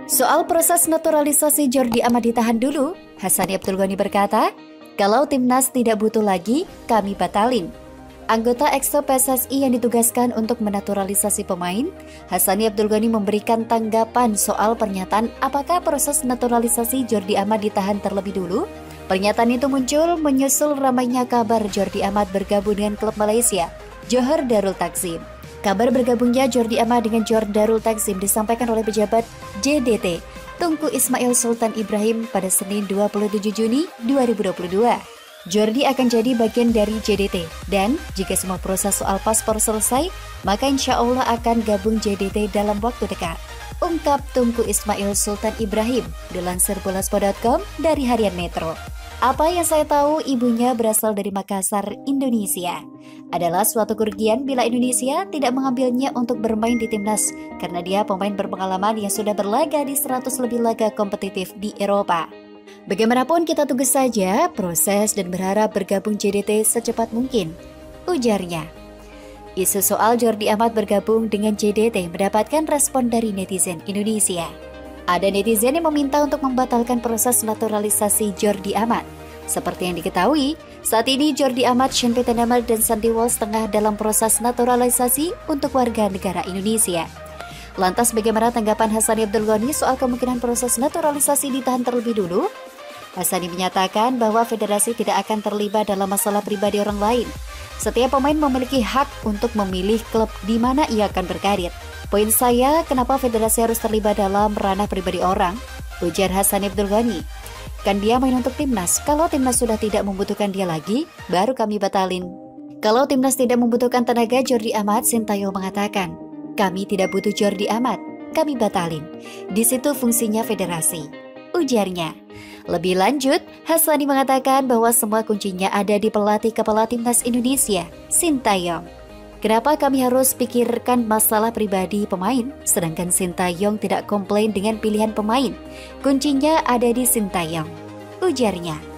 Soal proses naturalisasi Jordi Amat ditahan dulu, Hassani Abdul Ghani berkata, kalau timnas tidak butuh lagi, kami batalin. Anggota EXO PSSI yang ditugaskan untuk menaturalisasi pemain, Hassani Abdul Ghani memberikan tanggapan soal pernyataan apakah proses naturalisasi Jordi Amat ditahan terlebih dulu. Pernyataan itu muncul menyusul ramainya kabar Jordi Amat bergabung dengan klub Malaysia, Johor Darul Takzim. Kabar bergabungnya Jordi Amat dengan Johor Darul Takzim disampaikan oleh pejabat JDT, Tunku Ismail Sultan Ibrahim pada Senin 27 Juni 2022. Jordi akan jadi bagian dari JDT, dan jika semua proses soal paspor selesai, maka insya Allah akan gabung JDT dalam waktu dekat. Ungkap Tunku Ismail Sultan Ibrahim, dilansir bolaspo.com dari Harian Metro. Apa yang saya tahu, ibunya berasal dari Makassar, Indonesia. Adalah suatu kerugian bila Indonesia tidak mengambilnya untuk bermain di timnas, karena dia pemain berpengalaman yang sudah berlaga di 100 lebih laga kompetitif di Eropa. Bagaimanapun kita tunggu saja proses dan berharap bergabung JDT secepat mungkin, ujarnya. Isu soal Jordi Amat bergabung dengan JDT mendapatkan respon dari netizen Indonesia. Ada netizen yang meminta untuk membatalkan proses naturalisasi Jordi Amat. Seperti yang diketahui, saat ini Jordi Amat, Shane Pieternemer, dan Sandy Walsh tengah dalam proses naturalisasi untuk warga negara Indonesia. Lantas bagaimana tanggapan Hassani Abdul Ghani soal kemungkinan proses naturalisasi ditahan terlebih dulu? Hassani menyatakan bahwa federasi tidak akan terlibat dalam masalah pribadi orang lain. Setiap pemain memiliki hak untuk memilih klub di mana ia akan berkarir. Poin saya, kenapa federasi harus terlibat dalam ranah pribadi orang? Ujar Hassani Abdul Ghani. Kan dia main untuk timnas, kalau timnas sudah tidak membutuhkan dia lagi, baru kami batalin. Kalau timnas tidak membutuhkan tenaga Jordi Amat, Sintayong mengatakan, kami tidak butuh Jordi Amat, kami batalin. Di situ fungsinya federasi, ujarnya. Lebih lanjut, Hassani mengatakan bahwa semua kuncinya ada di pelatih kepala timnas Indonesia, Sintayong. Kenapa kami harus pikirkan masalah pribadi pemain, sedangkan Sintayong tidak komplain dengan pilihan pemain? Kuncinya ada di Sintayong, ujarnya.